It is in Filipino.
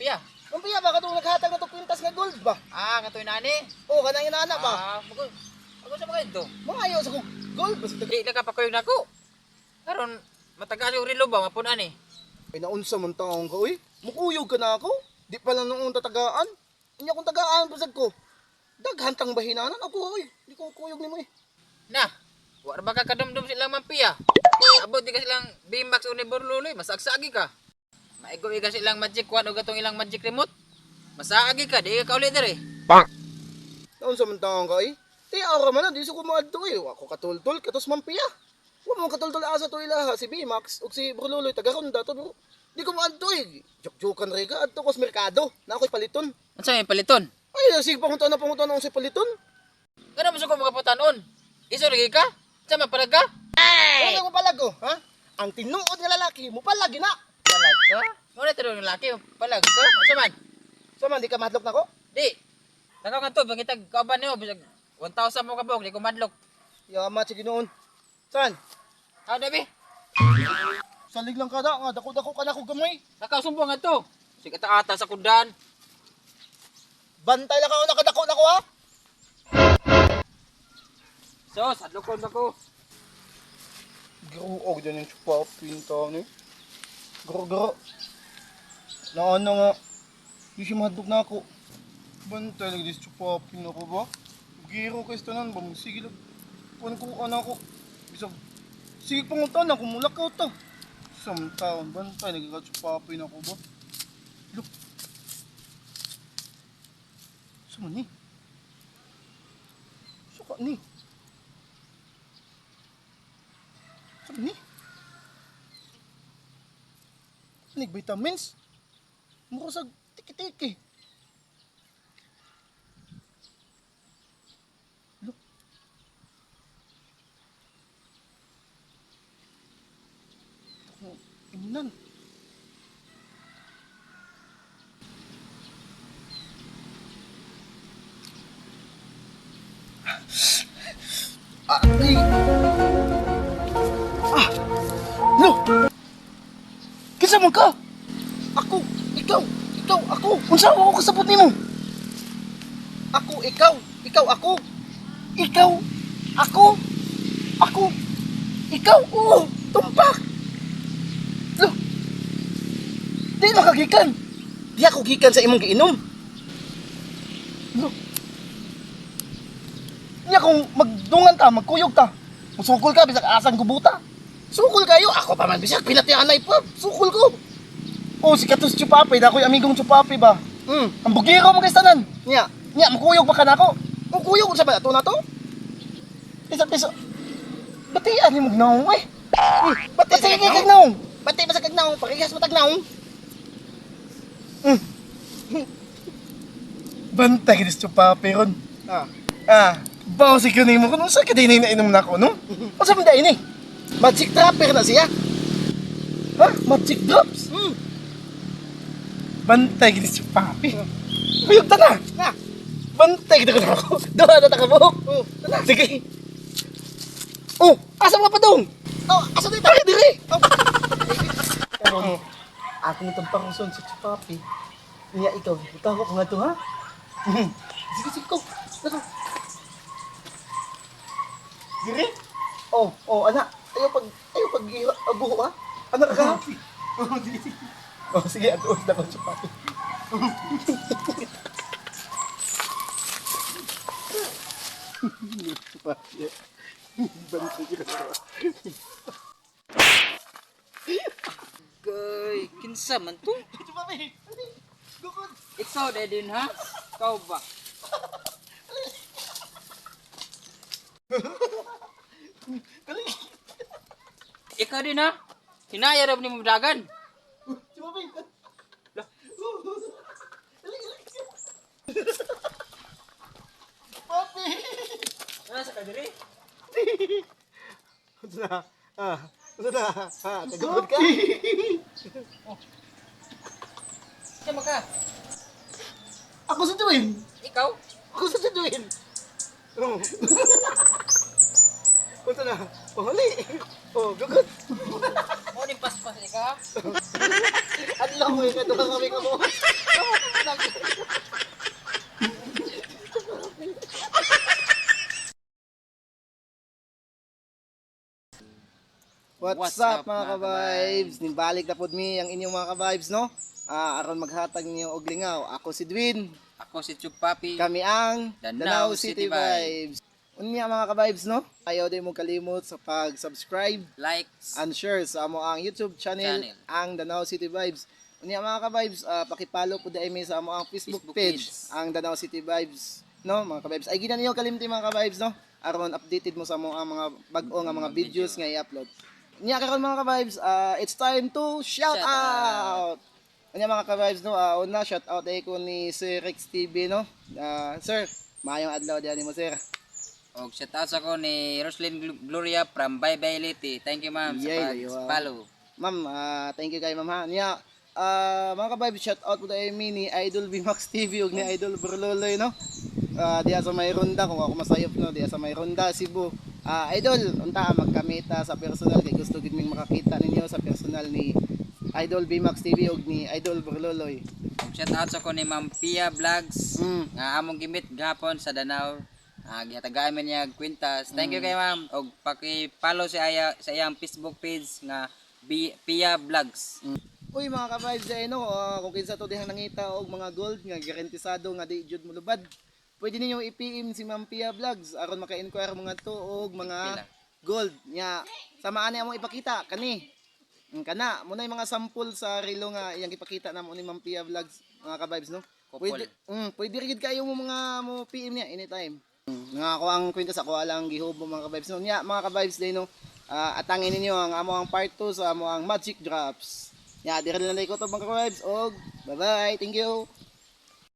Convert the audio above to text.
mampiya. Mampiya ba katong naghatag na to kwintas nga gold ba? Ah, katoy nani. Oo, kanang inaana ba? Ah, ako sa mga ito. Mga ayaw sa kong gold basta Di na kapakoy na ko. Karon matagas yung relo ba mapunan eh. ay naunsa man taong ka uy. Mukuyog ka na ako. Di pa lang noong tatagaan. Inya kong tagaan basag ko. Daghantang bahinanan ako uy. Di ko kuyog nimo eh. Na, wala ba ka kadumdum silang mampiya? Abot di ka silang Bimax o ni Borluloy, masagsagi ka. Maigo-iga silang magic wand o gatong ilang magic remote. Masaagi ka, di ka ulit dere. Naunsa man taong ka uy. Ti ara man na di ko maadto eh. Ako katultol katos mampiya. Wa mo katultol asa to ilaha si Bimax ug si Borluloy taga Ronda to bro. Di ko maadto eh. Jok-jokan re ka adto ko sa merkado. Na ako'y paliton. Unsa may paliton? Ay, sige pangunta na ako sa paliton. Kana mo sa ko makaputanon? Iso lagi ka? Sa mapalag ka? Ano mo palag ko, ha? Ang tinuod nga lalaki mo palagi na. Palag ka? Muna tiro ng laki, palag ka? Unsa man? So man, di ka madlok na ko? Di. Nakaw nga to, bangitag kauban niyo, bisag 1,000 mo kabog, di ko madlok. Yamat, sige noon. Saan? How dabi? Salig lang ka da, nga dako-dako ka na ko gamoy. Nakasumbong nga to. Sige ata sa kundan. Bantay lang ka, nakadako na ko ha? So, sadlokon ako. Gruog dyan yung chupapin tao ni. Garo-garo. Na ano nga, di siya mahadlok na ako. Bantay lang dis chupapin ako ba? Giro kayo tanan ba? Sige lang. Kuhan ko ako. Bisag, sige panguntan ako, mulak ka ito. Isang taon, bantay, nagkakachupapin ako ba? Look. Saan ni? Suka ni? Saan ni? Saan vitamins? Mukha sa tiki-tiki. Look. Ako, imunan. Ay! Ah! No! Kinsa man ka? Ako, ikaw, ako. Unsa ako kasabot nimo? Ako, ikaw, ako. Ikaw, ako. Ikaw, oo, tumpak. Lo. Di na kagikan. Di ako gikan sa imong giinom. Lo. Niya kung magdungan ta, magkuyog ta. Musukol ka, bisag asang gubuta. Sukol kayo, ako pa man bisag pinatianay pa. Sukol ko. Oh, si Katos Chupapi, dako'y amigong Chupapi ba? Ang bugiro mo kay tanan. Nya, makuyog pa ka na ako. Makuyog sa ba to na to? Piso. Batian ni mo gnaong eh. Bati sa kagnaong. Bati ba sa kagnaong? Pakihas mo tagnaong. Bantay kay Chupapi ron. Bawo si kuning mo kuno sa kadinay na inom na ko, no? Unsa man dai ni? Magic dropper na siya. Ha? Magic drops? Bantay gini si Papi. Uyog ta na. Na. Bantay gini na ako. Doha na ta ka buhok. Sige. Oh, asa mo pa dong? Oh, asa dito? Ay, diri. Ako mo tampang son sa Papi. Niya ikaw ko nga to ha. Sige ko. Dito. Diri? Oh, anak. Ayaw pag abuho ha. Anak ka. Oh, diri. Oh, sige, atuos na ko sa papi. Kay, kinsa man to? Papi, gukod. Ikaw din ha? Ikaw ba? Ikaw din ha? Hinaya rin mo dagan. Papi. Papi. Ano sa kadiri? Ito na. Tagawad ka. Sama ka? Ako sa tuwin. Ikaw? Ako sa tuwin. Kunta na. Pahuli. Oh, gugod. Mo ni paspas ikaw? Adlaw mo yung katulang kami ka mo. What's up mga ka-vibes? Nimbalik na pod mi ang inyong mga ka-vibes, no? Aron maghatag niyo og lingaw. Ako si Dwin. Ako si Chup Papi. Kami ang Danau Danau City City Vibes. Unya mga ka-vibes, no? Ayaw din mo kalimot sa pag-subscribe Likes. and share sa amo ang YouTube channel, ang Danau City Vibes. Unya mga ka-vibes, pakipalo po dai mi sa amo ang Facebook page, ang Danau City Vibes, no? Mga ka-vibes. Ay gina niyo kalimti mga ka-vibes, no? Aron updated mo sa amo ang mga bag-o nga mga videos nga i-upload. Unya karon mga ka-vibes, it's time to shout out. Unya mga ka-vibes, no? Una shout out ay ko ni Sir Rex TV, no? Sir, maayong adlaw diyan mo sir. Og shout out ako ni Roslyn Gloria from Bye Bye Liti. Thank you ma'am sa pag-follow. Ma'am, thank you kay ma'am ha. Niya, mga ka-vibes, shout out po tayo ni Idol Bimax TV ug ni Idol Berloloy, no? Diya sa may ronda, kung ako masayop, no? Diya sa may ronda, Cebu. Idol, unta magkamita sa personal kay gusto gid ming makakita ninyo sa personal ni Idol Bimax TV ug ni Idol Berloloy. Og shout out ako ni Ma'am Pia Vlogs nga among gimit gahapon sa Danau. Gihatagaan man niya kwintas. Thank you kay ma'am og paki-follow sa iyang Facebook page nga Pia Vlogs. Uy mga ka-vibes ay no, kung kinsa to dihang nangita og mga gold nga garantisado nga di jud mo lubad. Pwede ninyo i-PM si Ma'am Pia Vlogs aron maka-inquire mga to og mga gold nya. Samaan niya mo ipakita kani. Kana mo na yung mga sample sa relo nga iyang ipakita namo ni Ma'am Pia Vlogs mga ka-vibes, no. Pwede rin kayo mo mga mo PM niya anytime. Nga ako ang kwintas ako lang gihubo mga ka-vibes, no. Nya mga ka-vibes day no. Atangin ninyo ang amo ang part 2 sa amo ang Magic Drops. Ya, dire na ko to mga ka-vibes og bye-bye. Thank you.